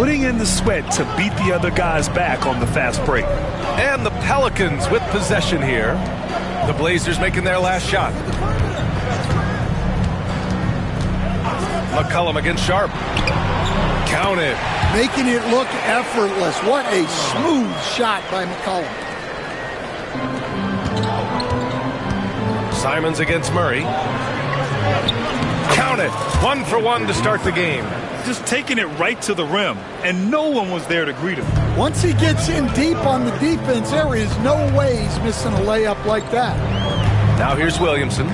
putting in the sweat to beat the other guys back on the fast break. And the Pelicans with possession here. The Blazers making their last shot. McCollum against Sharp. Counted. Making it look effortless. What a smooth shot by McCollum. Simons against Murray. Counted. 1 for 1 to start the game. Just taking it right to the rim, and no one was there to greet him. Once he gets in deep on the defense, there is no way he's missing a layup like that. Now here's Williamson.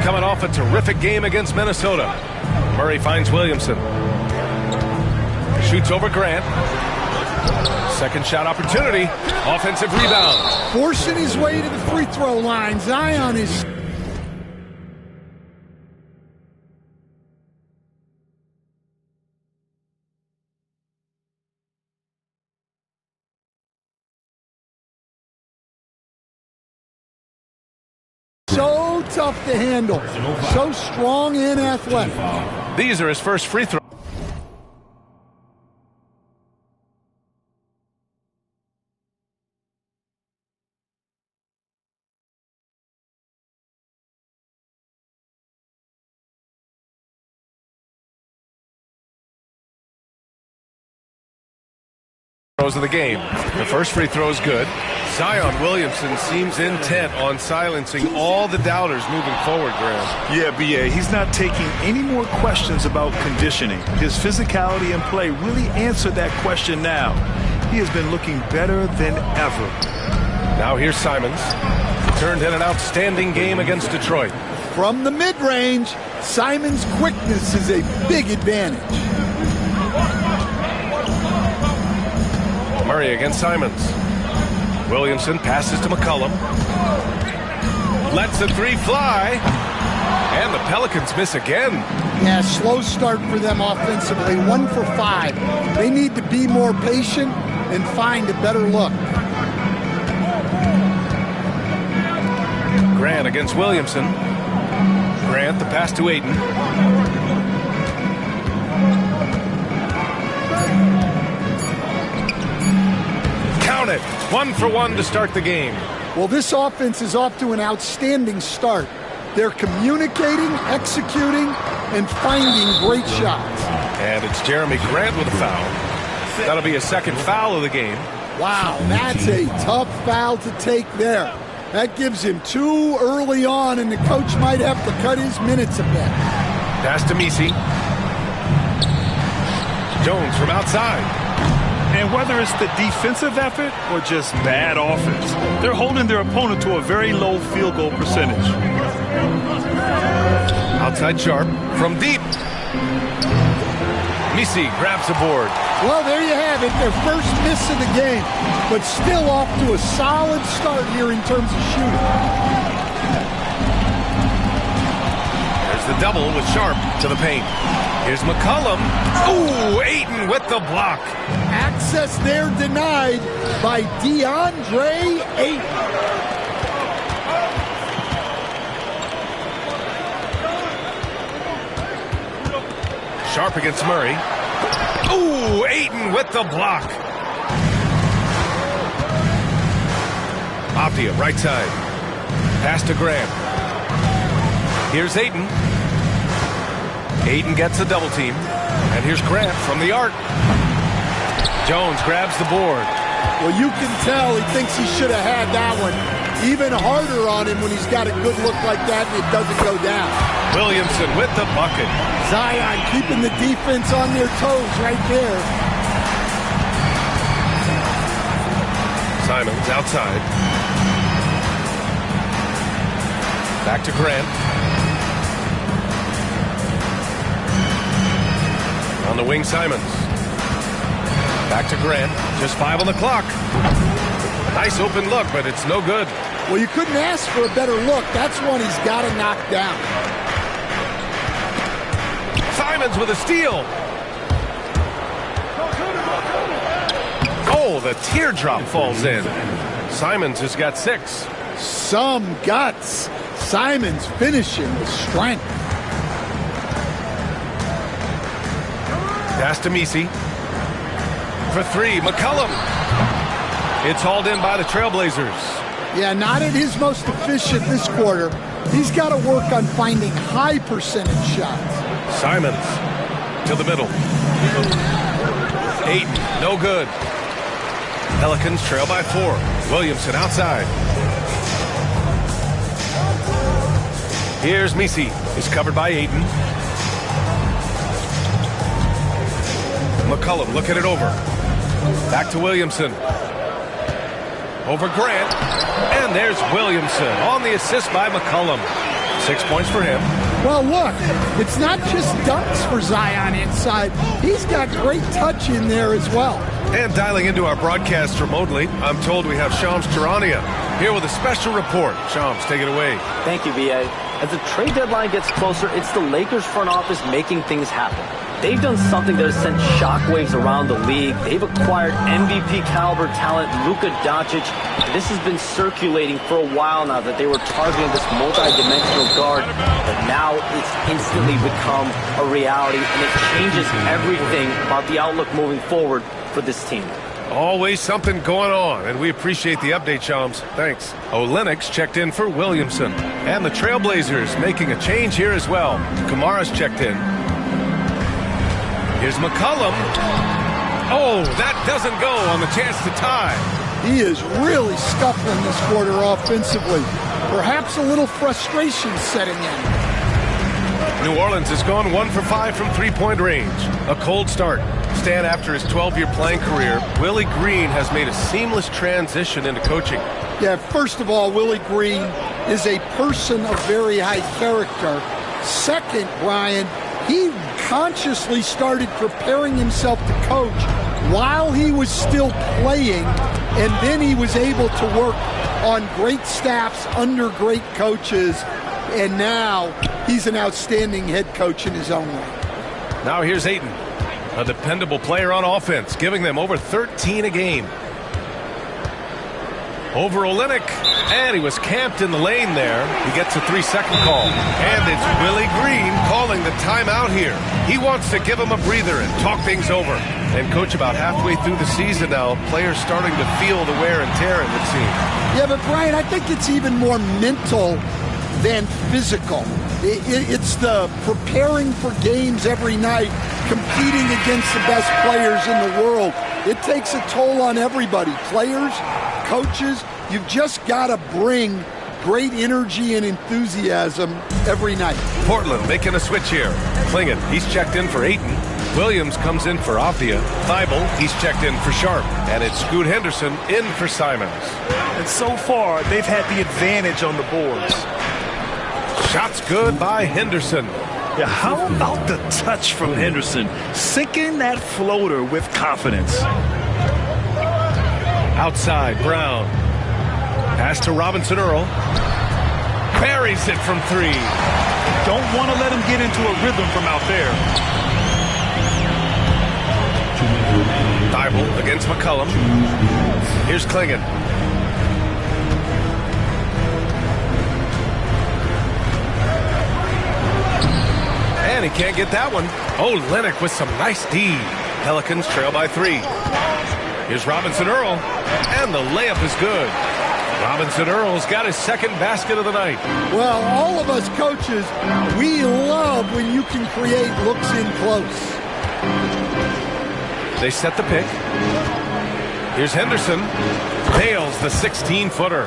Coming off a terrific game against Minnesota. Murray finds Williamson. Shoots over Grant. Second shot opportunity. Offensive rebound. Forcing his way to the free throw line. Zion is... so tough to handle. So strong and athletic. These are his first free throws. Of the game. The first free throw is good. Zion Williamson seems intent on silencing all the doubters moving forward, Graham. Yeah, B.A., he's not taking any more questions about conditioning. His physicality and play really answered that question now. He has been looking better than ever. Now here's Simons. Turned in an outstanding game against Detroit. From the mid-range, Simons' quickness is a big advantage. Murray against Simons. Williamson passes to McCollum. Lets the three fly. And the Pelicans miss again. Yeah, slow start for them offensively. 1 for 5. They need to be more patient and find a better look. Grant against Williamson. Grant, the pass to Ayton. It. 1 for 1 to start the game. Well, this offense is off to an outstanding start. They're communicating, executing, and finding great shots. And it's Jeremy Grant with a foul. That'll be a second foul of the game. Wow, that's a tough foul to take there. That gives him 2 early on, and the coach might have to cut his minutes a bit. Pass to Messi. Jones from outside. And whether it's the defensive effort or just bad offense, they're holding their opponent to a very low field goal percentage. Outside Sharp from deep. Messi grabs the board. Well, there you have it, their first miss of the game, but still off to a solid start here in terms of shooting. There's the double with Sharp to the paint. Here's McCollum. Oh, Ayton with the block. Access there denied by DeAndre Ayton. Sharp against Murray. Oh, Ayton with the block. Aptia, right side. Pass to Grant. Here's Ayton. Ayton gets a double team. And here's Grant from the arc. Jones grabs the board. Well, you can tell he thinks he should have had that one. Even harder on him when he's got a good look like that and it doesn't go down. Williamson with the bucket. Zion keeping the defense on their toes right there. Simons outside. Back to Grant. On the wing, Simons. Back to Grant. Just 5 on the clock. Nice open look, but it's no good. Well, you couldn't ask for a better look. That's one he's got to knock down. Simons with a steal. Oh, the teardrop falls in. Simons has got 6. Some guts. Simons finishing with strength. Pass to Messi. for three. McCollum. It's hauled in by the Trailblazers. Yeah, not at his most efficient this quarter. He's got to work on finding high percentage shots. Simons to the middle. Ayton, no good. Pelicans trail by 4. Williamson outside. Here's Messi. He's covered by Ayton. McCollum looking it over. Back to Williamson. Over Grant. And there's Williamson on the assist by McCollum. 6 points for him. Well, look, it's not just dunks for Zion inside. He's got great touch in there as well. And dialing into our broadcast remotely, I'm told we have Shams Charania here with a special report. Shams, take it away. Thank you, B.A. As the trade deadline gets closer, it's the Lakers front office making things happen. They've done something that has sent shockwaves around the league. They've acquired MVP caliber talent, Luka Doncic. This has been circulating for a while now that they were targeting this multi-dimensional guard, but now it's instantly become a reality, and it changes everything about the outlook moving forward for this team. Always something going on, and we appreciate the update, Shams. Thanks. Olenek's checked in for Williamson, and the Trailblazers making a change here as well. Kamara's checked in. Here's McCollum. Oh, that doesn't go on the chance to tie. He is really scuffling this quarter offensively. Perhaps a little frustration setting in. New Orleans has gone 1 for 5 from three-point range. A cold start. Stan, after his 12-year playing career, Willie Green has made a seamless transition into coaching. Yeah, first of all, Willie Green is a person of very high character. Second, Brian, he consciously started preparing himself to coach while he was still playing, and then he was able to work on great staffs under great coaches, and now he's an outstanding head coach in his own right. Now here's Ayton, a dependable player on offense, giving them over 13 a game. Over Olynyk, and he was camped in the lane there. He gets a 3-second call. And it's Willie Green calling the timeout here. He wants to give him a breather and talk things over. And, Coach, about halfway through the season now, players starting to feel the wear and tear, it would seem. Yeah, but, Brian, I think it's even more mental than physical. It's the preparing for games every night, competing against the best players in the world. It takes a toll on everybody, players, coaches. You've just got to bring great energy and enthusiasm every night. Portland making a switch here. Clingan, he's checked in for Ayton. Williams comes in for Avdia. Thibault, he's checked in for Sharp. And it's Scoot Henderson in for Simons. And so far, they've had the advantage on the boards. Shots good by Henderson. Yeah, how about the touch from Henderson? Sinking that floater with confidence. Outside, Brown. Pass to Robinson Earl. Buries it from 3. Don't want to let him get into a rhythm from out there. Thibault against McCollum. Here's Clingan. And he can't get that one. Oh, Olynyk with some nice D. Pelicans trail by 3. Here's Robinson Earl. And the layup is good. Robinson Earl's got his second basket of the night. Well, all of us coaches, we love when you can create looks in close. They set the pick. Here's Henderson. Nails the 16-footer.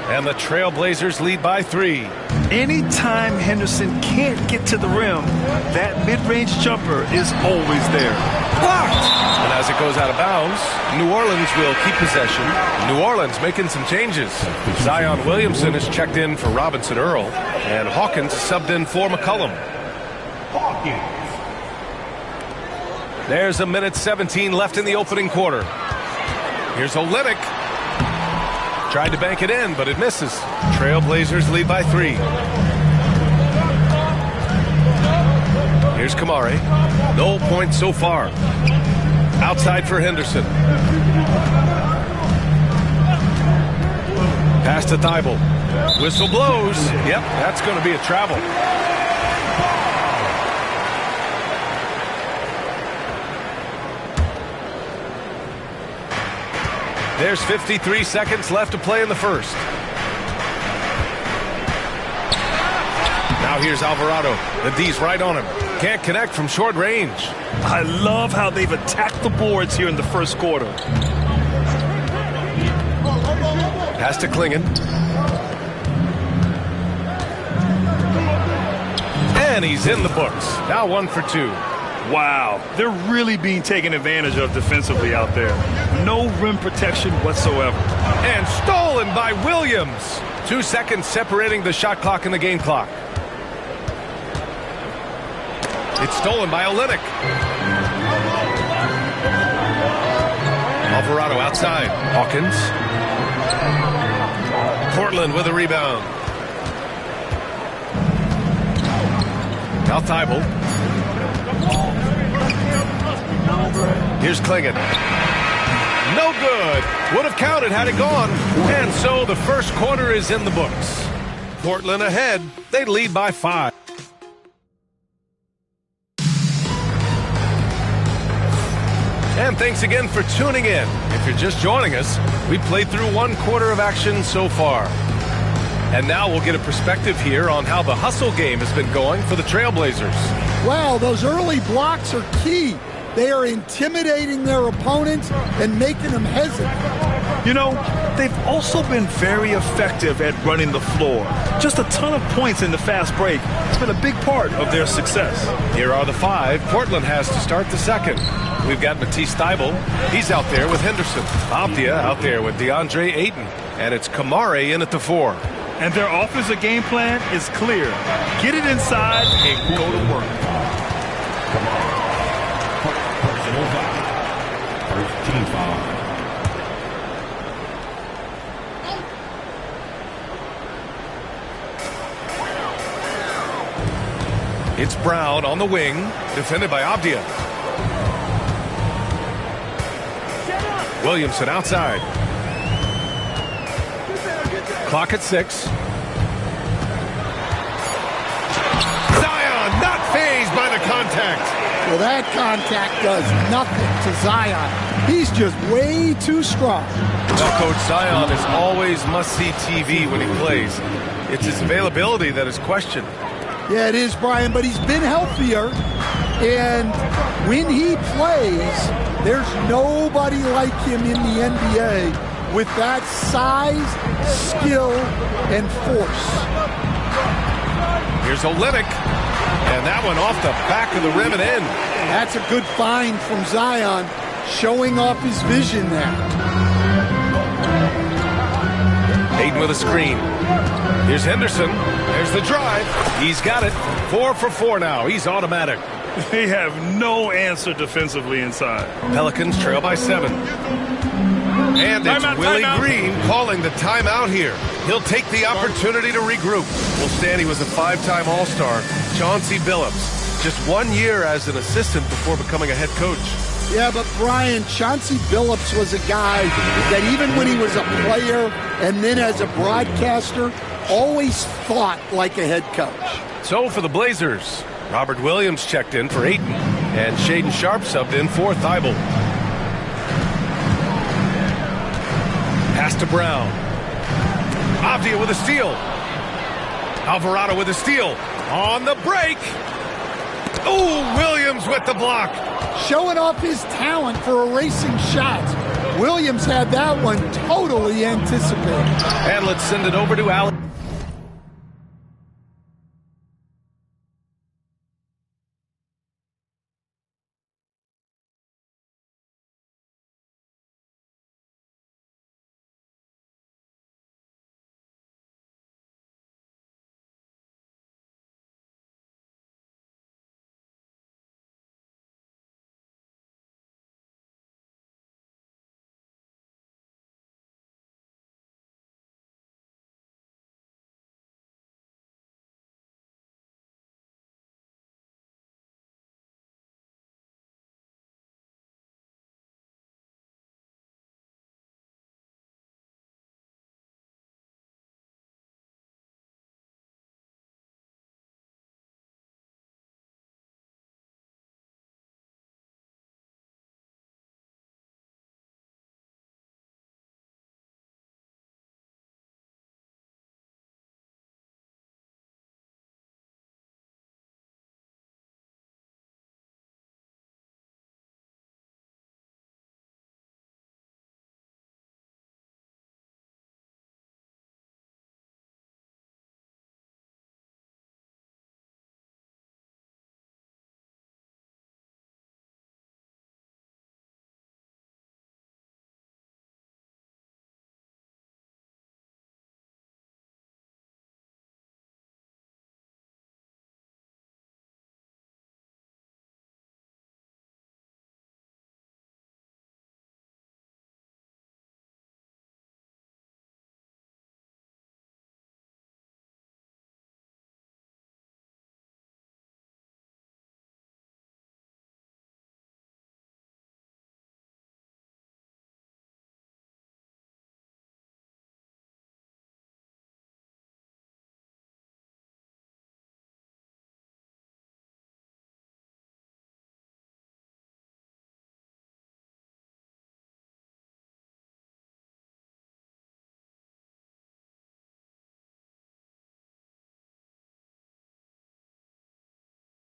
And the Trailblazers lead by 3. Anytime Henderson can't get to the rim, that mid-range jumper is always there. Blocked! And as it goes out of bounds, New Orleans will keep possession. New Orleans making some changes. Zion Williamson is checked in for Robinson Earl, and Hawkins subbed in for McCollum. There's a minute 17 left in the opening quarter. Here's Olynyk. Tried to bank it in, but it misses. Trailblazers lead by 3. Here's Kamari. No points so far. Outside for Henderson. Pass to Thibault. Whistle blows. Yep, that's going to be a travel. There's 53 seconds left to play in the first. Now here's Alvarado. The D's right on him. Can't connect from short range. I love how they've attacked the boards here in the first quarter. Pass to Klingon. And he's in the books. Now 1 for 2. Wow, they're really being taken advantage of defensively out there. No rim protection whatsoever. And stolen by Williams. 2 seconds separating the shot clock and the game clock. It's stolen by Olynyk. Alvarado outside. Hawkins. Portland with a rebound. Now Thibault. Here's Klingon. No good. Would have counted had it gone. And so the first quarter is in the books. Portland ahead. They lead by 5. And thanks again for tuning in. If you're just joining us, we played through 1 quarter of action so far. And now we'll get a perspective here on how the hustle game has been going for the Trailblazers. Wow, those early blocks are key. They are intimidating their opponents and making them hesitant. You know, they've also been very effective at running the floor. Just a ton of points in the fast break. It's been a big part of their success. Here are the 5 Portland has to start the second. We've got Matisse Thybulle. He's out there with Henderson. Abdia out there with DeAndre Ayton. And it's Kamare in at the 4. And their offensive game plan is clear. Get it inside and go to work. Personal foul. First team foul. It's Brown on the wing, defended by Abdia. Williamson outside. Clock at 6. Zion not fazed by the contact. Well, that contact does nothing to Zion. He's just way too strong. Well, Coach, Zion is always must-see TV when he plays. It's his availability that is questioned. Yeah, it is, Brian, but he's been healthier. And when he plays, there's nobody like him in the NBA with that size, skill, and force. Here's Olynyk. And that one off the back of the rim and in. That's a good find from Zion, showing off his vision there. Ayton with a screen. Here's Henderson. There's the drive. He's got it. 4 for 4 now. He's automatic. They have no answer defensively inside. Pelicans trail by 7. And it's Willie Green calling the timeout here. He'll take the opportunity to regroup. Well, Stanley was a 5-time All-Star. Chauncey Billups, just 1 year as an assistant before becoming a head coach. Yeah, but Brian, Chauncey Billups was a guy that even when he was a player and then as a broadcaster, always thought like a head coach. So for the Blazers, Robert Williams checked in for Ayton, and Shaedon Sharpe subbed in for Thybulle. Pass to Brown. Abdia with a steal. Alvarado with a steal. On the break. Oh, Williams with the block. Showing off his talent for erasing shots. Williams had that one totally anticipated. And let's send it over to Alex.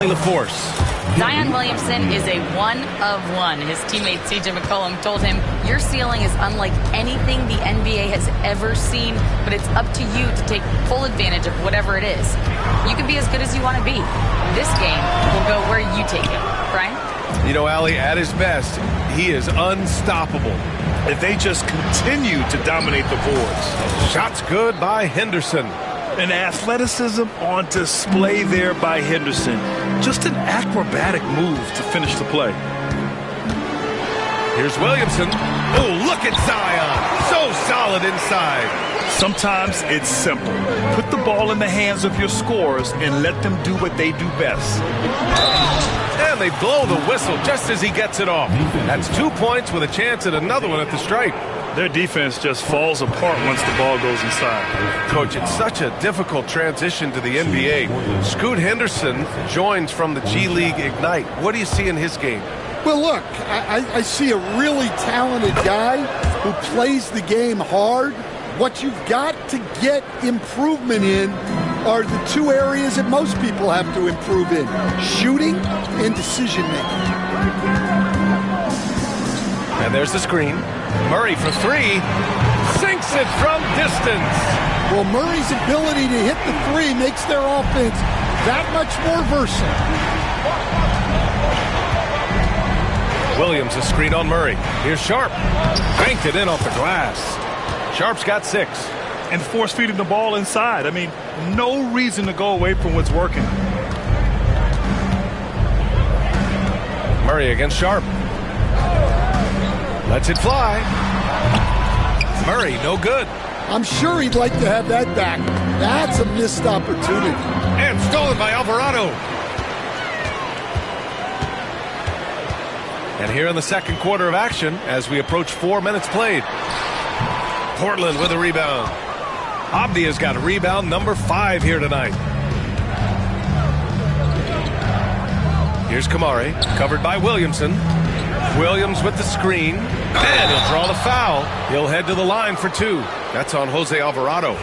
the force. Zion Williamson is a one-of-one. His teammate C.J. McCollum told him, your ceiling is unlike anything the NBA has ever seen, but it's up to you to take full advantage of whatever it is. You can be as good as you want to be. This game will go where you take it. Brian? You know, Allie, at his best, he is unstoppable. If they just continue to dominate the boards. Shots good by Henderson. And athleticism on display there by Henderson. Just an acrobatic move to finish the play. Here's Williamson. Oh, look at Zion. So solid inside. Sometimes it's simple. Put the ball in the hands of your scorers and let them do what they do best. And they blow the whistle just as he gets it off. That's 2 points with a chance at another one at the stripe. Their defense just falls apart once the ball goes inside. Coach, it's such a difficult transition to the NBA. Scoot Henderson joins from the G League Ignite. What do you see in his game? Well, look, I see a really talented guy who plays the game hard. What you've got to get improvement in are the two areas that most people have to improve in: shooting and decision-making. And there's the screen. Murray for three. Sinks it from distance. Well, Murray's ability to hit the three makes their offense that much more versatile. Williams a screen on Murray. Here's Sharp. Banked it in off the glass. Sharp's got 6. And force-feeding the ball inside. I mean, no reason to go away from what's working. Murray against Sharp. Lets it fly. Murray, no good. I'm sure he'd like to have that back. That's a missed opportunity. And stolen by Alvarado. And here in the second quarter of action, as we approach 4 minutes played. Portland with a rebound. Abdia's got rebound number 5 here tonight. Here's Kamari, covered by Williamson. Williams with the screen, and he'll draw the foul. He'll head to the line for 2. That's on Jose Alvarado.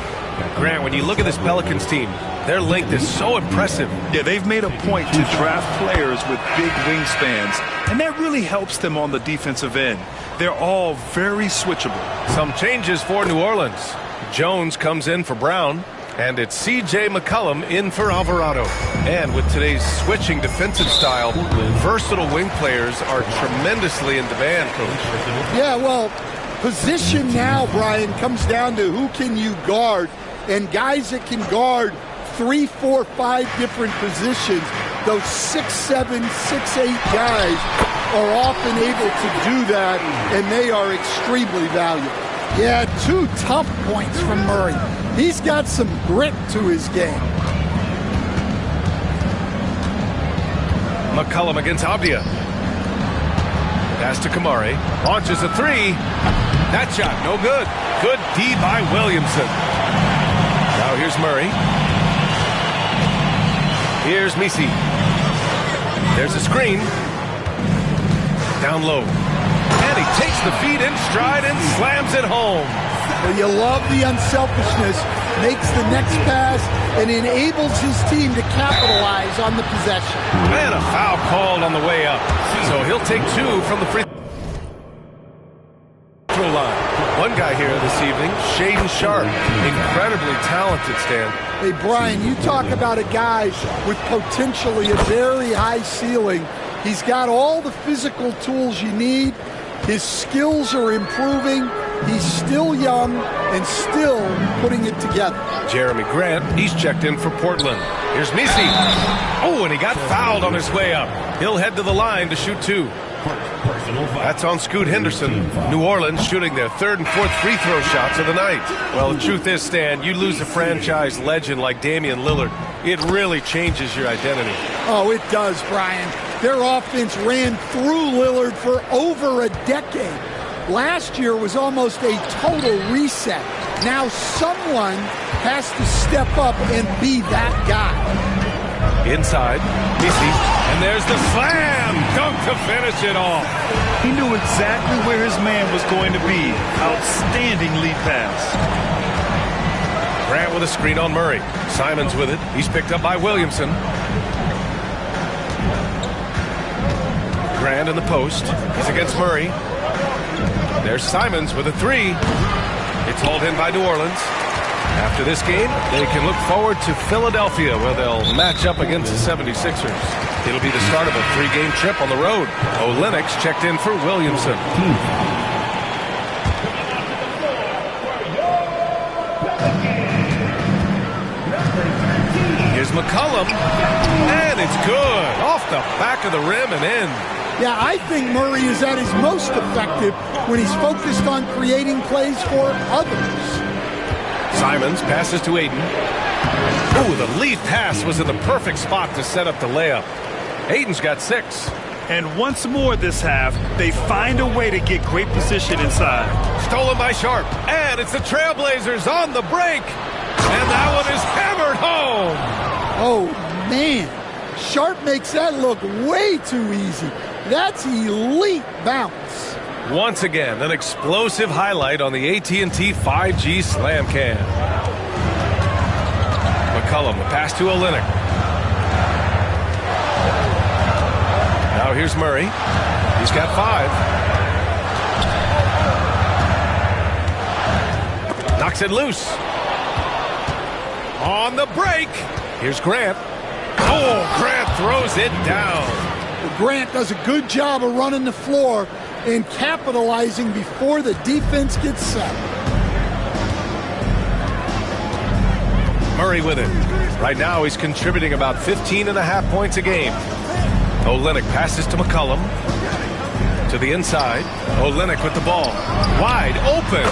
Grant, when you look at this Pelicans team, their length is so impressive. Yeah, they've made a point to draft players with big wingspans, and that really helps them on the defensive end. They're all very switchable. Some changes for New Orleans. Jones comes in for Brown, and it's C.J. McCollum in for Alvarado. And with today's switching defensive style, versatile wing players are tremendously in demand, Coach. Yeah, well, position now, Brian, comes down to who can you guard, and guys that can guard 3, 4, 5 different positions. Those 6'7", 6'8" guys are often able to do that, and they are extremely valuable. Yeah, 2 tough points from Murray. He's got some grit to his game. McCollum against Abdia. Pass to Kamari. Launches a 3. That shot, no good. Good D by Williamson. Now here's Murray. Here's Misi. There's a screen. Down low. And he takes the feed in stride and slams it home. Well, you love the unselfishness, makes the next pass, and enables his team to capitalize on the possession. And a foul called on the way up. So he'll take 2 from the free throw line. One guy here this evening, Shaedon Sharpe. Incredibly talented, Stan. Hey, Brian, you talk about a guy with potentially a very high ceiling. He's got all the physical tools you need. His skills are improving. He's still young and still putting it together. Jeremy Grant, he's checked in for Portland. Here's Misi. Oh, and he got fouled on his way up. He'll head to the line to shoot 2. That's on Scoot Henderson. New Orleans shooting their 3rd and 4th free throw shots of the night. Well, the truth is, Stan, you lose a franchise legend like Damian Lillard, it really changes your identity. Oh, it does, Brian. Their offense ran through Lillard for over a decade. Last year was almost a total reset. Now someone has to step up and be that guy. Inside, Misi, and there's the slam dunk to finish it off. He knew exactly where his man was going to be. Outstanding lead pass. Grant with a screen on Murray. Simons with it. He's picked up by Williamson. Grant in the post. He's against Murray. There's Simons with a three. It's hauled in by New Orleans. After this game, they can look forward to Philadelphia, where they'll match up against the 76ers. It'll be the start of a 3-game trip on the road. Olynyk checked in for Williamson. Here's McCollum, and it's good. Off the back of the rim and in. Yeah, I think Murray is at his most effective when he's focused on creating plays for others. Simons passes to Ayton. Ooh, the lead pass was in the perfect spot to set up the layup. Ayton's got 6. And once more this half, they find a way to get great position inside. Stolen by Sharp, and it's the Trailblazers on the break. And that one is hammered home. Oh, man. Sharp makes that look way too easy. That's elite bounce. Once again, an explosive highlight on the AT&T 5G Slam Cam. McCollum, the pass to Olynyk. Now here's Murray. He's got 5. Knocks it loose. On the break. Here's Grant. Oh, Grant throws it down. Grant does a good job of running the floor and capitalizing before the defense gets set. Murray with it. Right now he's contributing about 15.5 points a game. Olynyk passes to McCollum. To the inside. Olynyk with the ball. Wide open.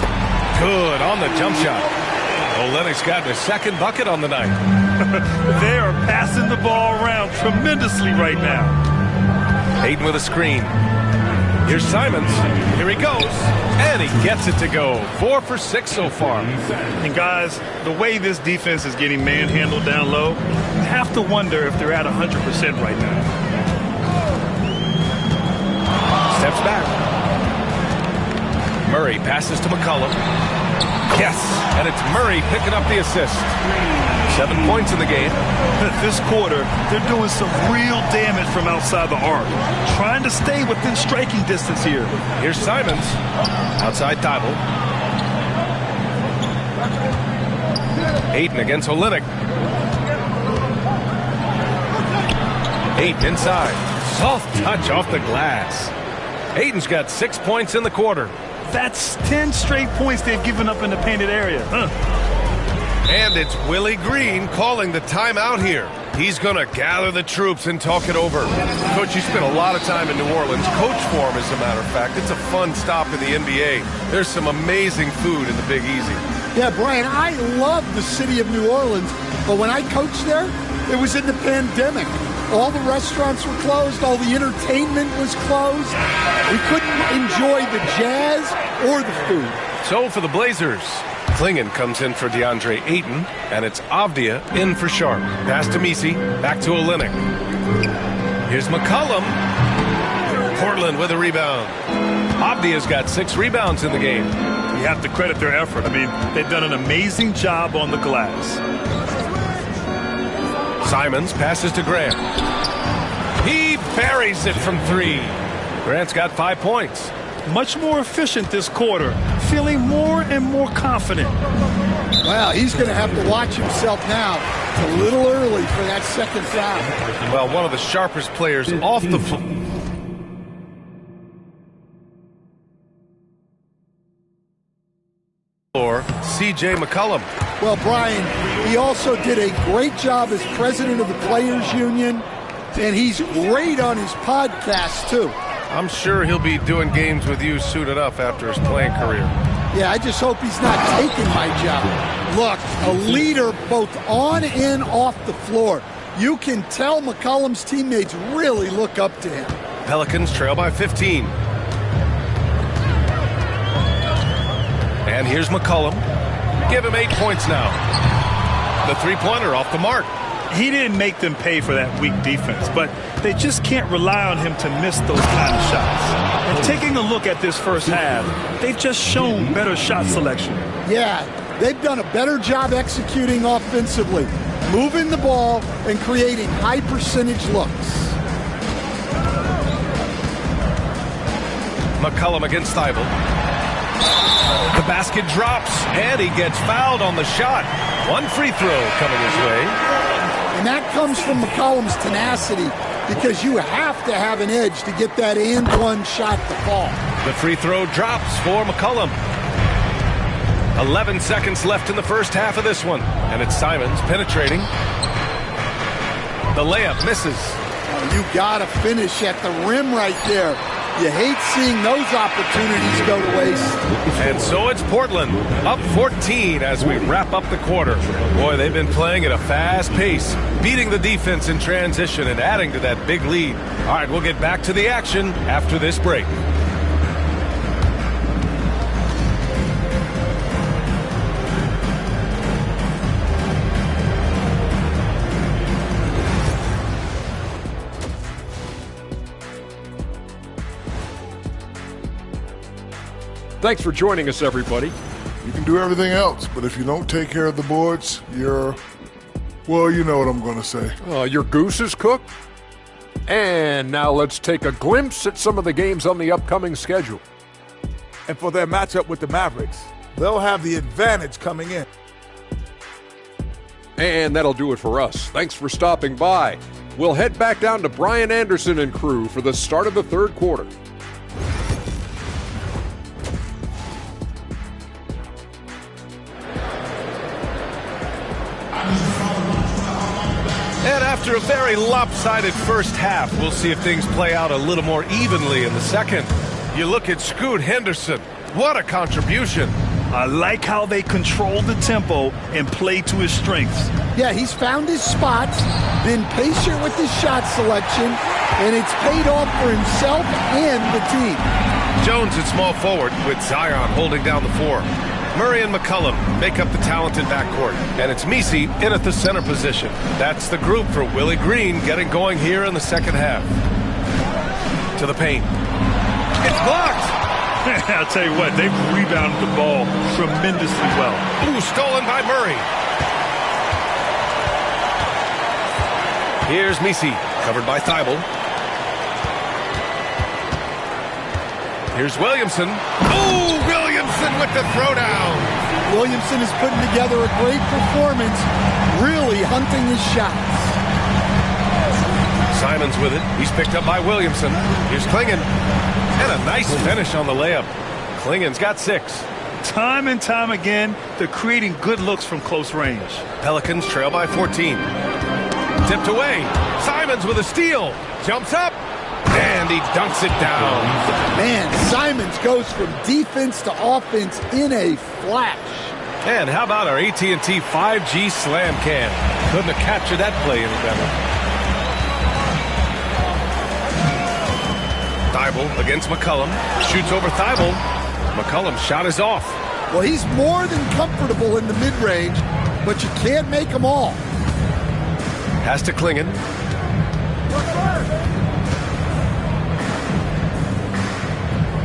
Good on the jump shot. Olynyk's gotten his second bucket on the night. They are passing the ball around tremendously right now. Ayton with a screen. Here's Simons. Here he goes. And he gets it to go. 4 for 6 so far. And guys, the way this defense is getting manhandled down low, you have to wonder if they're at 100% right now. Steps back. Murray passes to McCollum. Yes, and it's Murray picking up the assist. 7 points in the game. This quarter, they're doing some real damage from outside the arc. Trying to stay within striking distance here. Here's Simons. Outside Thibault. Ayton against Olynyk. Ayton inside. Soft touch off the glass. Ayton's got 6 points in the quarter. That's 10 straight points they've given up in the painted area. And it's Willie Green calling the timeout here. He's going to gather the troops and talk it over. Coach, you spent a lot of time in New Orleans. Coach form, as a matter of fact. It's a fun stop in the NBA. There's some amazing food in the Big Easy. Yeah, Brian, I love the city of New Orleans, but when I coached there, it was in the pandemic. All the restaurants were closed. All the entertainment was closed. We couldn't enjoy the jazz or the food. So for the Blazers, Klingon comes in for DeAndre Ayton, and it's Avdia in for Sharp. Pass to Messi, back to Olynyk. Here's McCollum. Portland with a rebound. Avdia's got 6 rebounds in the game. You have to credit their effort. I mean, they've done an amazing job on the glass. Simons passes to Grant. He buries it from 3. Grant's got 5 points. Much more efficient this quarter, feeling more and more confident. Well, he's going to have to watch himself now. It's a little early for that second foul. Well, one of the sharpest players off the floor, C.J. McCollum. Well, Brian, he also did a great job as president of the Players Union, and he's great on his podcast, too. I'm sure he'll be doing games with you suited up after his playing career. Yeah, I just hope he's not taking my job. Look, a leader both on and off the floor. You can tell McCollum's teammates really look up to him. Pelicans trail by 15. And here's McCollum. Give him 8 points now. The three-pointer off the mark. He didn't make them pay for that weak defense, but they just can't rely on him to miss those kind of shots. And taking a look at this first half, they've just shown better shot selection. Yeah, they've done a better job executing offensively, moving the ball and creating high percentage looks. McCollum against Thibault. The basket drops, and he gets fouled on the shot. One free throw coming his way. And that comes from McCollum's tenacity, because you have to have an edge to get that and one shot to fall. The free throw drops for McCollum. 11 seconds left in the first half of this one. And it's Simons penetrating. The layup misses. Oh, you got to finish at the rim right there. You hate seeing those opportunities go to waste. And so it's Portland, up 14 as we wrap up the quarter. Boy, they've been playing at a fast pace, beating the defense in transition and adding to that big lead. All right, we'll get back to the action after this break. Thanks for joining us, everybody. You can do everything else, but if you don't take care of the boards, you're, well, you know what I'm going to say. Your goose is cooked. And now let's take a glimpse at some of the games on the upcoming schedule. And for their matchup with the Mavericks, they'll have the advantage coming in. And that'll do it for us. Thanks for stopping by. We'll head back down to Brian Anderson and crew for the start of the third quarter. And after a very lopsided first half, we'll see if things play out a little more evenly in the second. You look at Scoot Henderson. What a contribution. I like how they control the tempo and play to his strengths. Yeah, he's found his spots, been patient with his shot selection, and it's paid off for himself and the team. Jones at small forward with Zion holding down the four. Murray and McCollum make up the talented backcourt. And it's Messi in at the center position. That's the group for Willie Green getting going here in the second half. To the paint. It's blocked! I'll tell you what, they've rebounded the ball tremendously well. Ooh, stolen by Murray. Here's Messi, covered by Thibault. Here's Williamson. Ooh, Williamson with the throwdown. Williamson is putting together a great performance, really hunting his shots. Simons with it. He's picked up by Williamson. Here's Klingon. And a nice finish on the layup. Klingon's got 6. Time and time again, they're creating good looks from close range. Pelicans trail by 14. Tipped away. Simons with a steal. Jumps up. And he dunks it down. Man, Simons goes from defense to offense in a flash. And how about our AT&T 5G slam cam? Couldn't have captured that play any better. Thibault against McCollum. Shoots over Thibault. McCollum's shot is off. Well, he's more than comfortable in the mid-range, but you can't make them all. Pass to Klingon.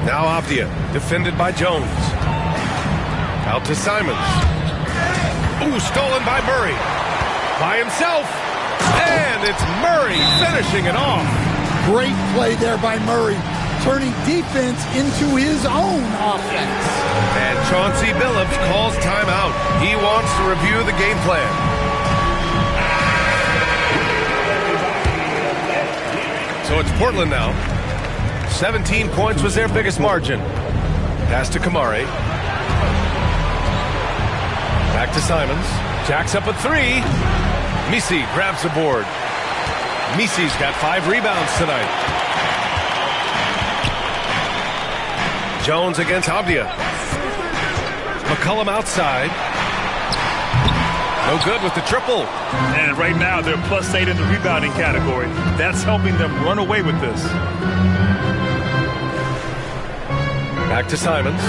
Now Avdia, defended by Jones. Out to Simons. Ooh, stolen by Murray. By himself. And it's Murray finishing it off. Great play there by Murray, turning defense into his own offense. And Chauncey Billups calls timeout. He wants to review the game plan. So it's Portland now. 17 points was their biggest margin. Pass to Kamari. Back to Simons. Jacks up a 3. Messi grabs the board. Messi's got 5 rebounds tonight. Jones against Avdia. McCollum outside. No good with the triple. And right now, they're +8 in the rebounding category. That's helping them run away with this. Back to Simons.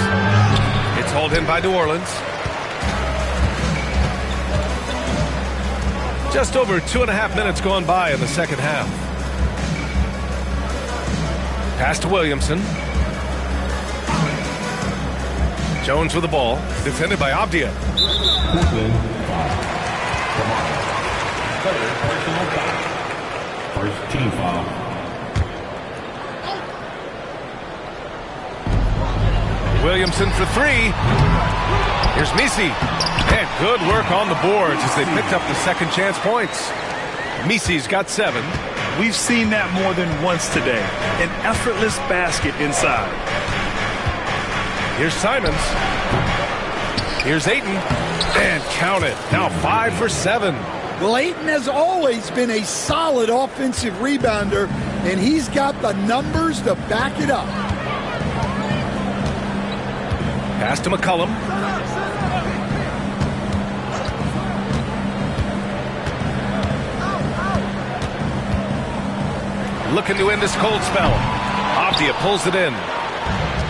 It's hauled in by New Orleans. Just over 2.5 minutes gone by in the second half. Pass to Williamson. Jones with the ball. Defended by Avdia. First team foul. Williamson for three. Here's Misi. And good work on the boards as they picked up the second chance points. Misi's got 7. We've seen that more than once today. An effortless basket inside. Here's Simons. Here's Ayton. And count it. Now 5 for 7. Well, Ayton has always been a solid offensive rebounder, and he's got the numbers to back it up. Pass to McCollum. Looking to end this cold spell. Avdija pulls it in.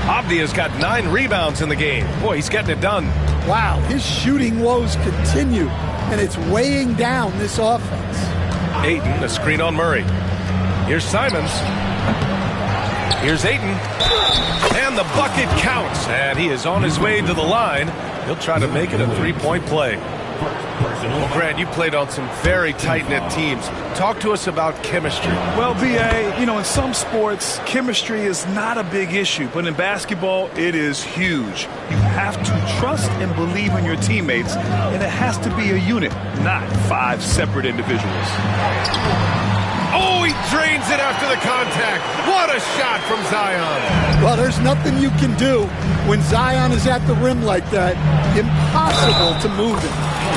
Avdija's got 9 rebounds in the game. Boy, he's getting it done. Wow, his shooting woes continue, and it's weighing down this offense. Ayton, a screen on Murray. Here's Simons. Here's Ayton. And the bucket counts. And he is on his way to the line. He'll try to make it a 3-point play. Well, Grant, you played on some very tight-knit teams. Talk to us about chemistry. Well, B.A., in some sports, chemistry is not a big issue. But in basketball, it is huge. You have to trust and believe in your teammates, and it has to be a unit, not 5 separate individuals. Oh, he drains it after the contact. What a shot from Zion. Well, there's nothing you can do when Zion is at the rim like that. Impossible to move him.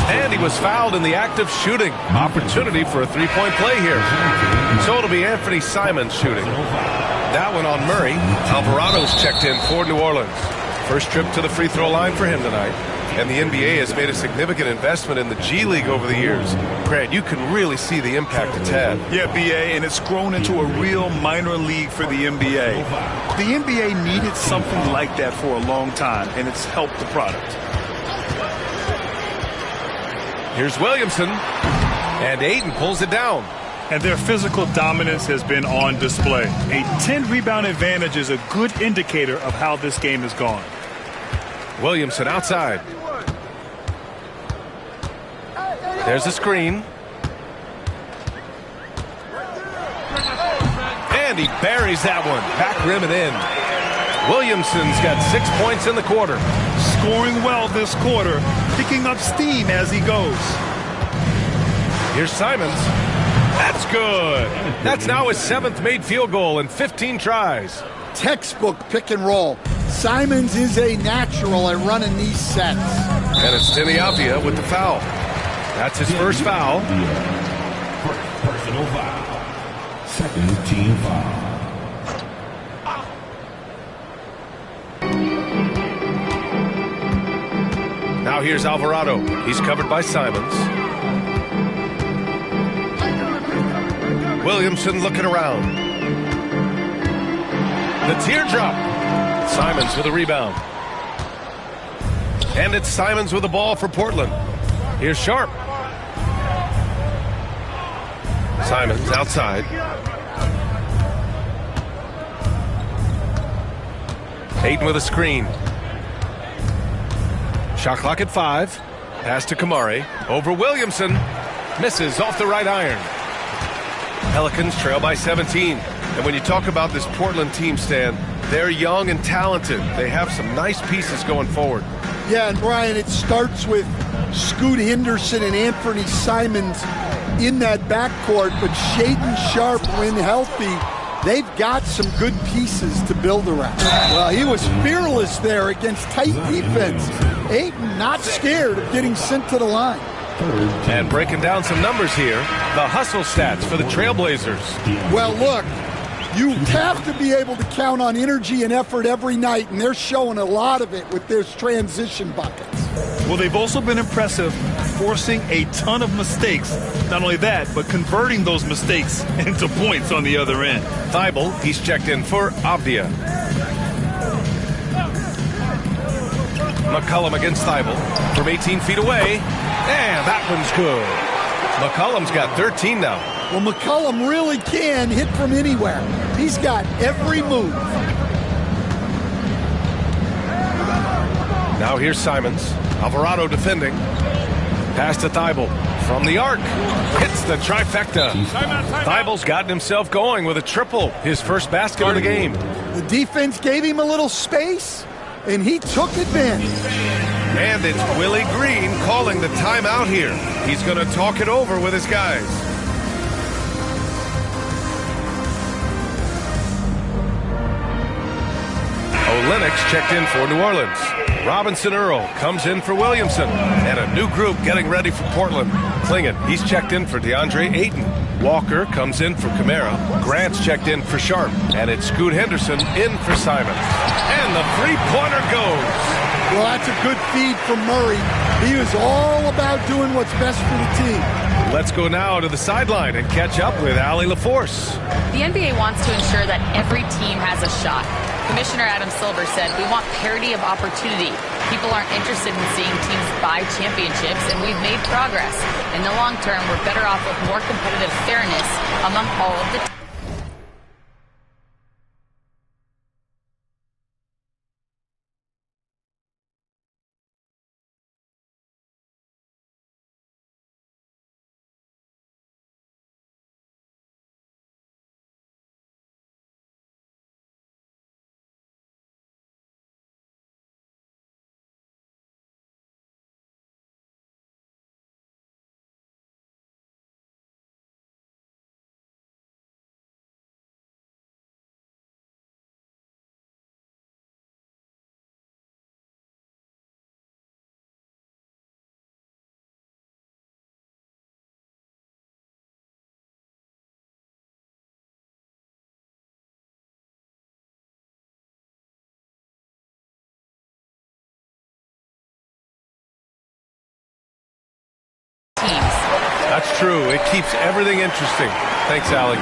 And he was fouled in the act of shooting. Opportunity for a 3-point play here. So it'll be Anthony Simons shooting. That one on Murray. Alvarado's checked in for New Orleans. First trip to the free throw line for him tonight. And the NBA has made a significant investment in the G League over the years. Grant, you can really see the impact it's had. Yeah, B.A., and it's grown into a real minor league for the NBA. The NBA needed something like that for a long time, and it's helped the product. Here's Williamson. And Ayton pulls it down. And their physical dominance has been on display. A 10-rebound advantage is a good indicator of how this game has gone. Williamson outside. There's a screen. And he buries that one. Back rim and in. Williamson's got 6 points in the quarter. Scoring well this quarter, picking up steam as he goes. Here's Simons. That's good. That's now his 7th made field goal in 15 tries. Textbook pick and roll. Simons is a natural at running these sets. And it's Deni Avdija with the foul. That's his first foul. Personal foul. Second team foul. Now here's Alvarado. He's covered by Simons. Williamson looking around. The teardrop. Simons with a rebound. And it's Simons with the ball for Portland. Here's Sharp. Simons outside. Ayton with a screen. Shot clock at 5. Pass to Kamari. Over Williamson. Misses off the right iron. Pelicans trail by 17. And when you talk about this Portland team, Stan, they're young and talented. They have some nice pieces going forward. Yeah, and Brian, it starts with Scoot Henderson and Anthony Simons in that backcourt, but Shaedon Sharpe, when healthy, they've got some good pieces to build around. Well, he was fearless there against tight defense. Ayton not scared of getting sent to the line. And breaking down some numbers here, the hustle stats for the Trailblazers. Well, look, you have to be able to count on energy and effort every night, and they're showing a lot of it with their transition buckets. Well, they've also been impressive, forcing a ton of mistakes. Not only that, but converting those mistakes into points on the other end. Thibault, he's checked in for Avdija. McCollum against Thibault from 18 feet away. And that one's good. McCollum's got 13 now. Well, McCollum really can hit from anywhere. He's got every move. Now here's Simons. Alvarado defending. Pass to Thibault. From the arc. Hits the trifecta. Thibault's gotten himself going with a triple. His first basket of the game. The defense gave him a little space, and he took advantage. And it's Willie Green calling the timeout here. He's going to talk it over with his guys. Olenek checked in for New Orleans. Robinson Earl comes in for Williamson. And a new group getting ready for Portland. Clingan, he's checked in for DeAndre Ayton. Walker comes in for Kamara. Grant's checked in for Sharp. And it's Scoot Henderson in for Simons. And the three-pointer goes. Well, that's a good feed from Murray. He was all about doing what's best for the team. Let's go now to the sideline and catch up with Allie LaForce. The NBA wants to ensure that every team has a shot. Commissioner Adam Silver said, we want parity of opportunity. People aren't interested in seeing teams buy championships, and we've made progress. In the long term, we're better off with more competitive fairness among all of the teams. That's true. It keeps everything interesting. Thanks, Allie.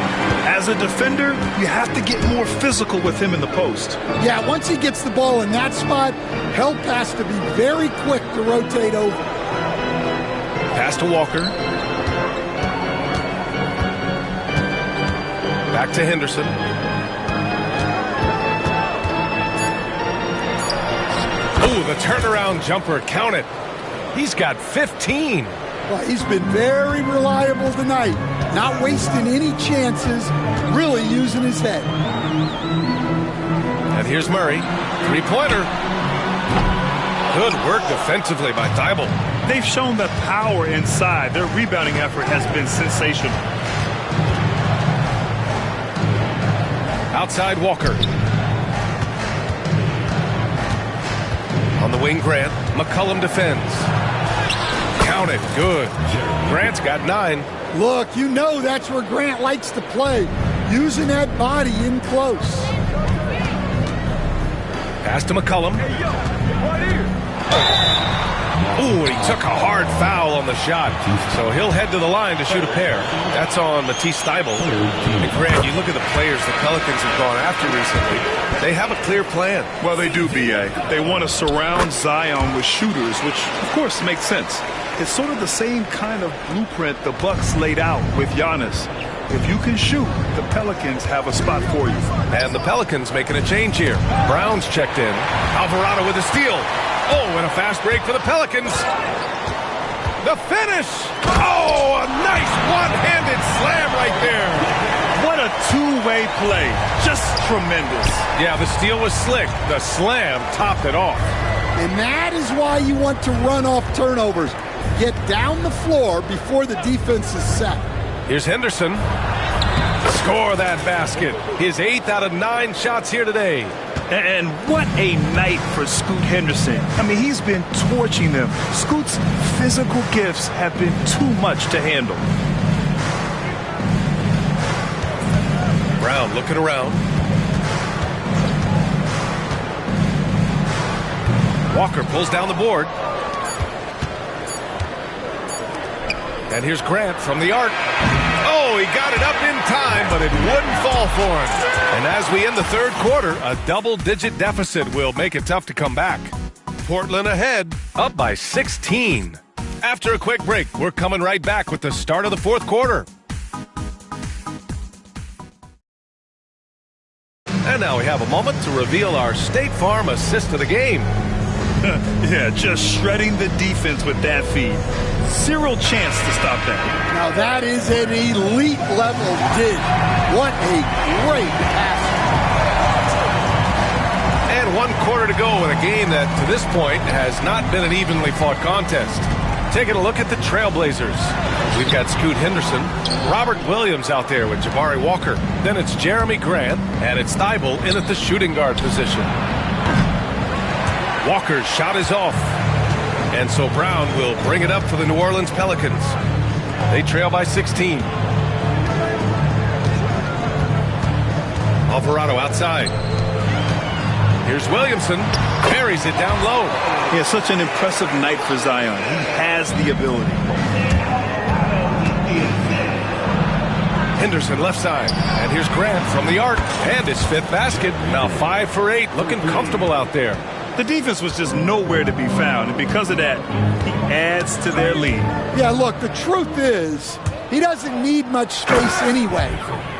As a defender, you have to get more physical with him in the post. Yeah, once he gets the ball in that spot, help has to be very quick to rotate over. Pass to Walker. Back to Henderson. Oh, the turnaround jumper. Count it. He's got 15. Well, he's been very reliable tonight. Not wasting any chances, really using his head. And here's Murray. Three-pointer. Good work defensively by Thibault. They've shown the power inside. Their rebounding effort has been sensational. Outside Walker. On the wing, Grant. McCollum defends. Count it. Good. Grant's got 9. Look, you know that's where Grant likes to play, using that body in close. Pass to McCollum. Ooh, he took a hard foul on the shot. So he'll head to the line to shoot a pair. That's on Matisse Thybulle. And Grant, you look at the players the Pelicans have gone after recently. They have a clear plan. Well, they do, B.A. They want to surround Zion with shooters, which, of course, makes sense. It's sort of the same kind of blueprint the Bucks laid out with Giannis. If you can shoot, the Pelicans have a spot for you. And the Pelicans making a change here. Brown's checked in. Alvarado with a steal. Oh, and a fast break for the Pelicans. The finish. Oh, a nice one-handed slam right there. What a two-way play. Just tremendous. Yeah, the steal was slick. The slam topped it off. And that is why you want to run off turnovers. Get down the floor before the defense is set. Here's Henderson. Score that basket. His 8th out of 9 shots here today. And what a night for Scoot Henderson. I mean, he's been torching them. Scoot's physical gifts have been too much to handle. Brown looking around. Walker pulls down the board. And here's Grant from the arc. Oh, he got it up in time, but it wouldn't fall for him. And as we end the third quarter, a double-digit deficit will make it tough to come back. Portland ahead, up by 16. After a quick break, we're coming right back with the start of the fourth quarter. And now we have a moment to reveal our State Farm assist of the game. Yeah, just shredding the defense with that feed. Zero chance to stop that. Now that is an elite level dig. What a great pass. And 1 quarter to go in a game that, to this point, has not been an evenly fought contest. Taking a look at the Trailblazers. We've got Scoot Henderson, Robert Williams out there with Jabari Walker. Then it's Jeremy Grant, and it's Thibault in at the shooting guard position. Walker's shot is off. And so Brown will bring it up for the New Orleans Pelicans. They trail by 16. Alvarado outside. Here's Williamson. Carries it down low. He has such an impressive night for Zion. He has the ability. Henderson left side. And here's Grant from the arc. And his 5th basket. Now 5 for 8. Looking comfortable out there. The defense was just nowhere to be found. And because of that, he adds to their lead. Yeah, look, the truth is, he doesn't need much space anyway.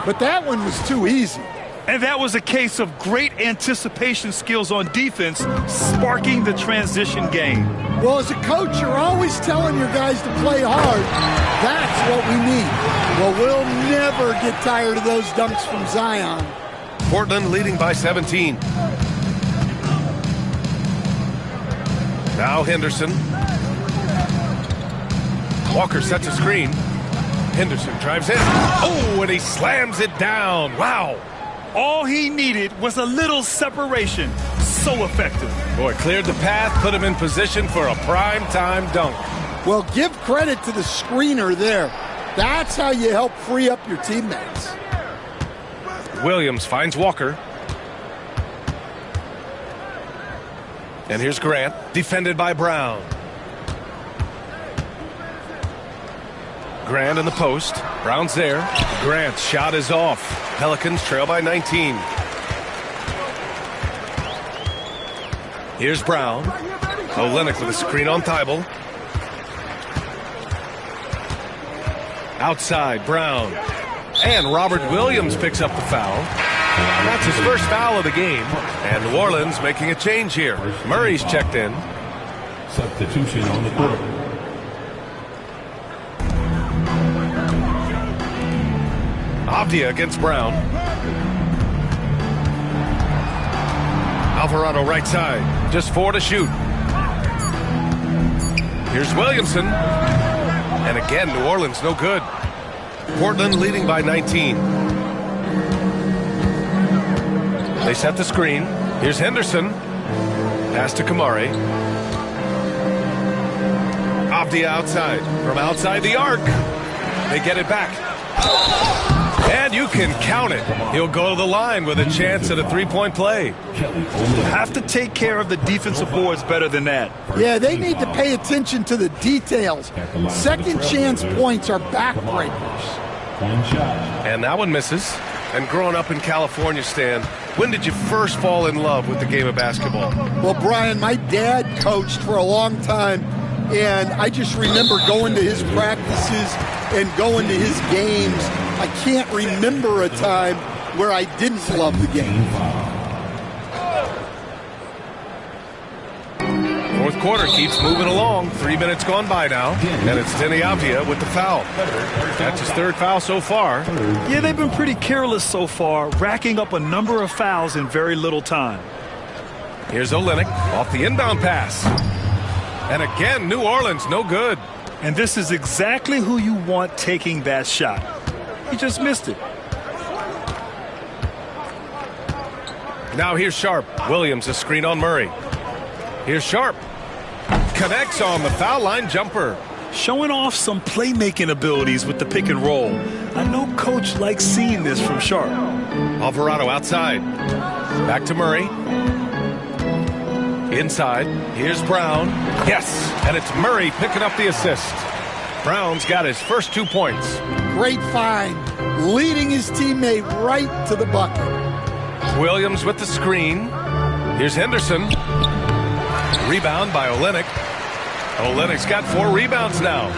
But that one was too easy. And that was a case of great anticipation skills on defense, sparking the transition game. Well, as a coach, you're always telling your guys to play hard. That's what we need. Well, we'll never get tired of those dunks from Zion. Portland leading by 17. Now Henderson. Walker sets a screen. Henderson drives in. Oh, and he slams it down. Wow. All he needed was a little separation. So effective. Boy, cleared the path, put him in position for a prime-time dunk. Well, give credit to the screener there. That's how you help free up your teammates. Williams finds Walker. And here's Grant, defended by Brown. Grant in the post. Brown's there. Grant's shot is off. Pelicans trail by 19. Here's Brown. Olynyk with a screen on Thibault. Outside, Brown. And Robert Williams picks up the foul. And that's his first foul of the game. And New Orleans making a change here. Murray's checked in. Substitution on the court. Avdia against Brown. Alvarado right side. Just 4 to shoot. Here's Williamson. And again, New Orleans no good. Portland leading by 19. They set the screen. Here's Henderson. Pass to Kamari. Avdia outside. From outside the arc. They get it back. And you can count it. He'll go to the line with a chance at a 3-point play. Have to take care of the defensive boards better than that. Yeah, they need to pay attention to the details. Second chance points are backbreakers. One shot. And that one misses. And growing up in California, Stan, when did you first fall in love with the game of basketball? Well, Brian, my dad coached for a long time, and I just remember going to his practices and going to his games. I can't remember a time where I didn't love the game. Fourth quarter keeps moving along. 3 minutes gone by now. And it's Deni Avdia with the foul. That's his 3rd foul so far. Yeah, they've been pretty careless so far, racking up a number of fouls in very little time. Here's Olynyk off the inbound pass. And again, New Orleans no good. And this is exactly who you want taking that shot. He just missed it. Now here's Sharp. Williams a screen on Murray. Here's Sharp. Connects on the foul line jumper. Showing off some playmaking abilities with the pick and roll. I know Coach likes seeing this from Sharp. Alvarado outside. Back to Murray. Inside. Here's Brown. Yes, and it's Murray picking up the assist. Brown's got his first 2 points. Great find. Leading his teammate right to the bucket. Williams with the screen. Here's Henderson. Rebound by Olynyk. Olynyk's got 4 rebounds now.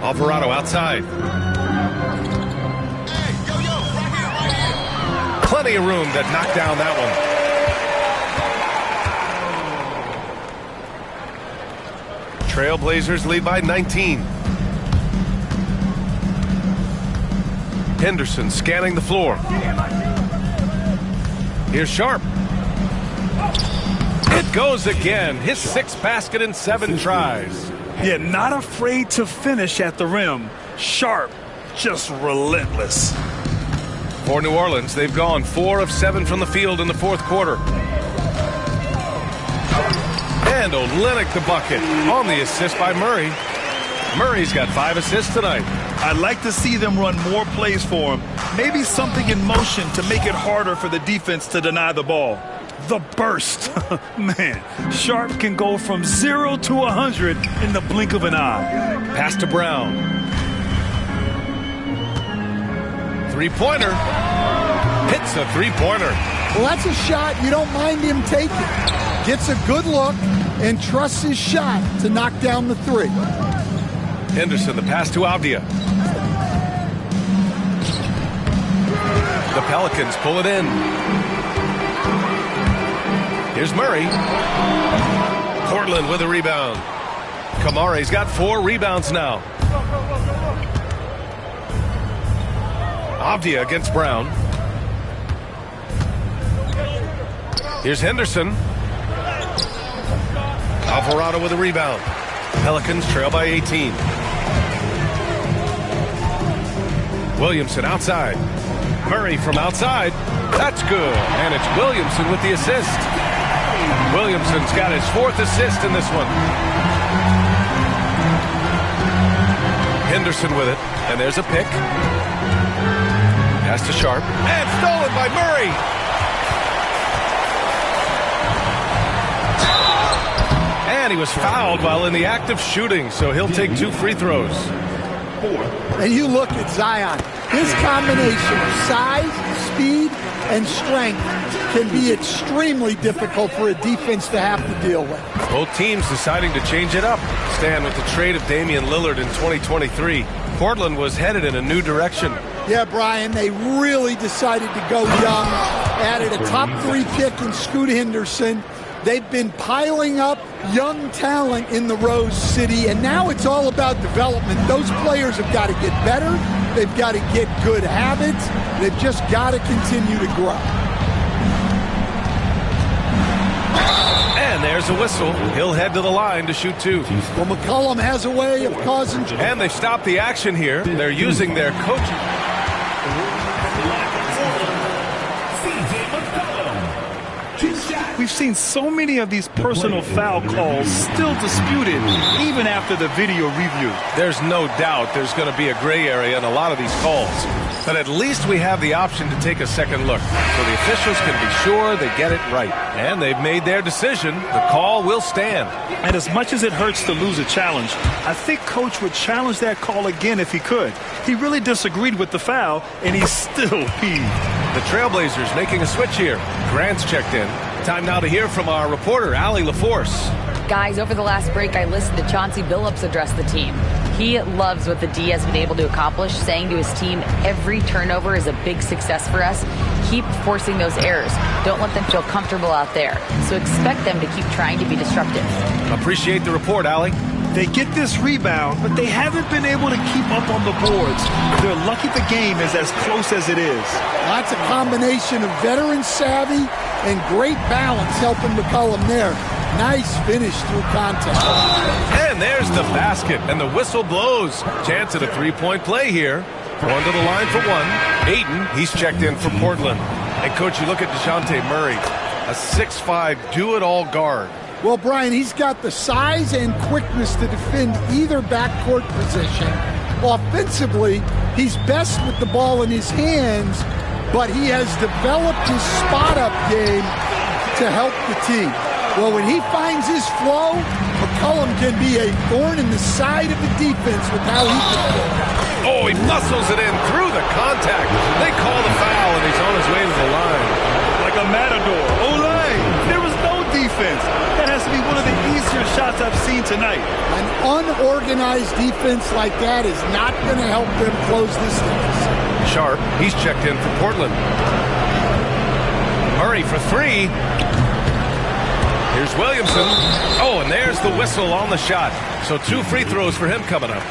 Alvarado outside. Plenty of room to knock down that one. Trailblazers lead by 19. Henderson scanning the floor. Here's Sharp. It goes again. His 6th basket in 7 tries. Yeah, not afraid to finish at the rim. Sharp, just relentless. For New Orleans, they've gone 4 of 7 from the field in the 4th quarter. And Olynyk the bucket on the assist by Murray. Murray's got 5 assists tonight. I'd like to see them run more plays for him. Maybe something in motion to make it harder for the defense to deny the ball. The burst. Man, Sharp can go from 0 to 100 in the blink of an eye. Pass to Brown. 3-pointer. Hits a 3-pointer. Well, that's a shot you don't mind him taking. Gets a good look and trusts his shot to knock down the 3. Henderson, the pass to Avdia. The Pelicans pull it in. Here's Murray. Portland with a rebound. Kamare's got 4 rebounds now. Avdia against Brown. Here's Henderson. Alvarado with a rebound. Pelicans trail by 18. Williamson outside. Murray from outside. That's good. And it's Williamson with the assist. Williamson's got his 4th assist in this one. Henderson with it. And there's a pick. Pass to Sharp. And stolen by Murray. And he was fouled while in the act of shooting, so he'll take 2 free throws. And you look at Zion. His combination of size, speed, and strength can be extremely difficult for a defense to have to deal with. Both teams deciding to change it up. Stan, with the trade of Damian Lillard in 2023, Portland was headed in a new direction. Yeah, Brian, they really decided to go young. Added a top 3 pick in Scoot Henderson. They've been piling up young talent in the Rose City, and now it's all about development. Those players have got to get better. They've got to get good habits. They've just got to continue to grow. And there's a whistle. He'll head to the line to shoot 2. Well, McCollum has a way of causing... And they stop the action here. They're using their coaching. We've seen so many of these personal foul calls still disputed, even after the video review. There's no doubt there's going to be a gray area in a lot of these calls. But at least we have the option to take a second look, so the officials can be sure they get it right. And they've made their decision. The call will stand. And as much as it hurts to lose a challenge, I think Coach would challenge that call again if he could. He really disagreed with the foul, and he's still peeved. The Trailblazers making a switch here. Grant's checked in. Time now to hear from our reporter, Allie LaForce. Guys, over the last break, I listened to Chauncey Billups address the team. He loves what the D has been able to accomplish, saying to his team, every turnover is a big success for us. Keep forcing those errors. Don't let them feel comfortable out there. So expect them to keep trying to be disruptive. Appreciate the report, Allie. They get this rebound, but they haven't been able to keep up on the boards. They're lucky the game is as close as it is. That's a combination of veteran savvy and great balance helping McCollum there. Nice finish through contact. And there's the basket, and the whistle blows. Chance at a 3-point play here. Going to the line for 1. Ayton, he's checked in for Portland. And, Coach, you look at DeJounte Murray, a 6'5", do-it-all guard. Well, Brian, he's got the size and quickness to defend either backcourt position. Offensively, he's best with the ball in his hands, but he has developed his spot-up game to help the team. Well, when he finds his flow, McCollum can be a thorn in the side of the defense with how he can play. Oh, he muscles it in through the contact. They call the foul, and he's on his way to the line. Like a matador. Olay! There was no defense. That has to be one of the easier shots I've seen tonight. An unorganized defense like that is not going to help them close this deficit. Sharp, he's checked in for Portland. Murray for 3. Here's Williamson. Oh, and there's the whistle on the shot. So 2 free throws for him coming up.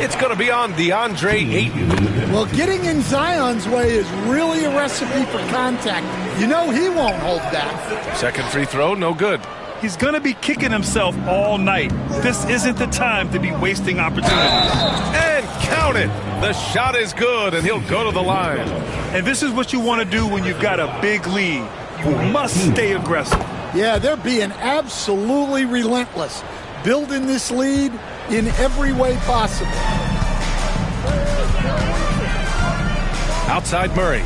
It's going to be on DeAndre Ayton. Well, getting in Zion's way is really a recipe for contact. You know he won't hold that. Second free throw, no good. He's going to be kicking himself all night. This isn't the time to be wasting opportunities. And count it. The shot is good, and he'll go to the line. And this is what you want to do when you've got a big lead. You must stay aggressive. Yeah, they're being absolutely relentless, building this lead in every way possible. Outside Murray.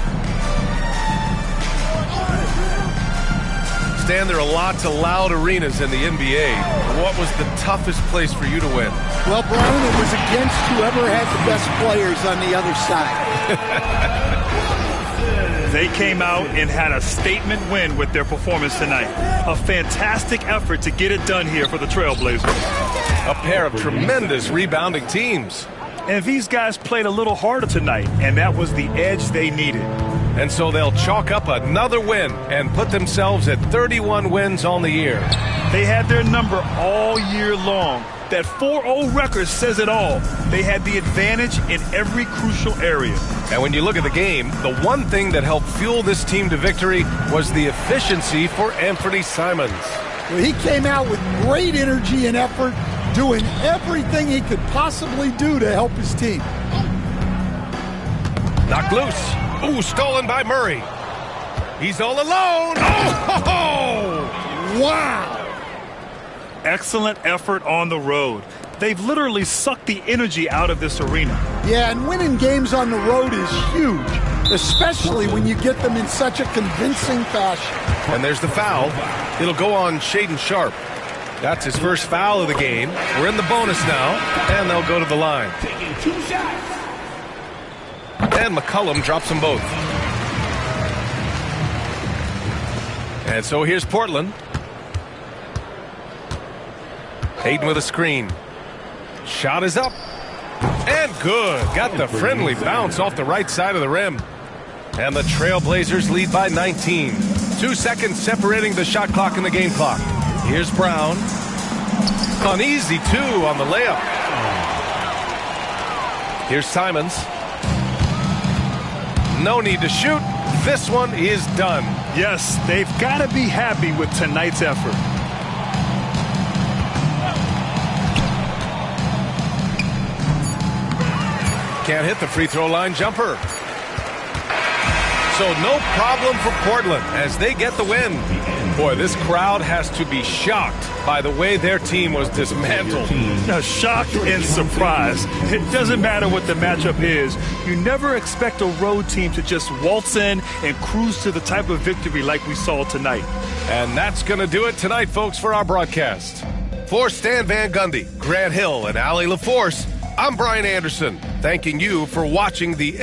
Stan, there are lots of loud arenas in the NBA. What was the toughest place for you to win? Well, Brian, it was against whoever had the best players on the other side. They came out and had a statement win with their performance tonight. A fantastic effort to get it done here for the Trailblazers. A pair of tremendous rebounding teams. And these guys played a little harder tonight, and that was the edge they needed. And so they'll chalk up another win and put themselves at 31 wins on the year. They had their number all year long. That 4-0 record says it all. They had the advantage in every crucial area. And when you look at the game, the one thing that helped fuel this team to victory was the efficiency for Anthony Simons. Well, he came out with great energy and effort, doing everything he could possibly do to help his team. Knocked loose. Ooh, stolen by Murray. He's all alone. Oh! Wow! Excellent effort on the road. They've literally sucked the energy out of this arena. Yeah, and winning games on the road is huge, especially when you get them in such a convincing fashion. And there's the foul. It'll go on Shaedon Sharpe. That's his first foul of the game. We're in the bonus now, and they'll go to the line. Taking 2 shots. And McCollum drops them both. And so here's Portland. Ayton with a screen. Shot is up. And good. Got the friendly bounce off the right side of the rim. And the Trailblazers lead by 19. 2 seconds separating the shot clock and the game clock. Here's Brown. An easy 2 on the layup. Here's Simons. No need to shoot. This one is done. Yes, they've got to be happy with tonight's effort. Can't hit the free throw line jumper. So no problem for Portland as they get the win. Boy, this crowd has to be shocked by the way their team was dismantled. Shocked and surprised. It doesn't matter what the matchup is. You never expect a road team to just waltz in and cruise to the type of victory like we saw tonight. And that's going to do it tonight, folks, for our broadcast. For Stan Van Gundy, Grant Hill, and Allie LaForce, I'm Brian Anderson, thanking you for watching the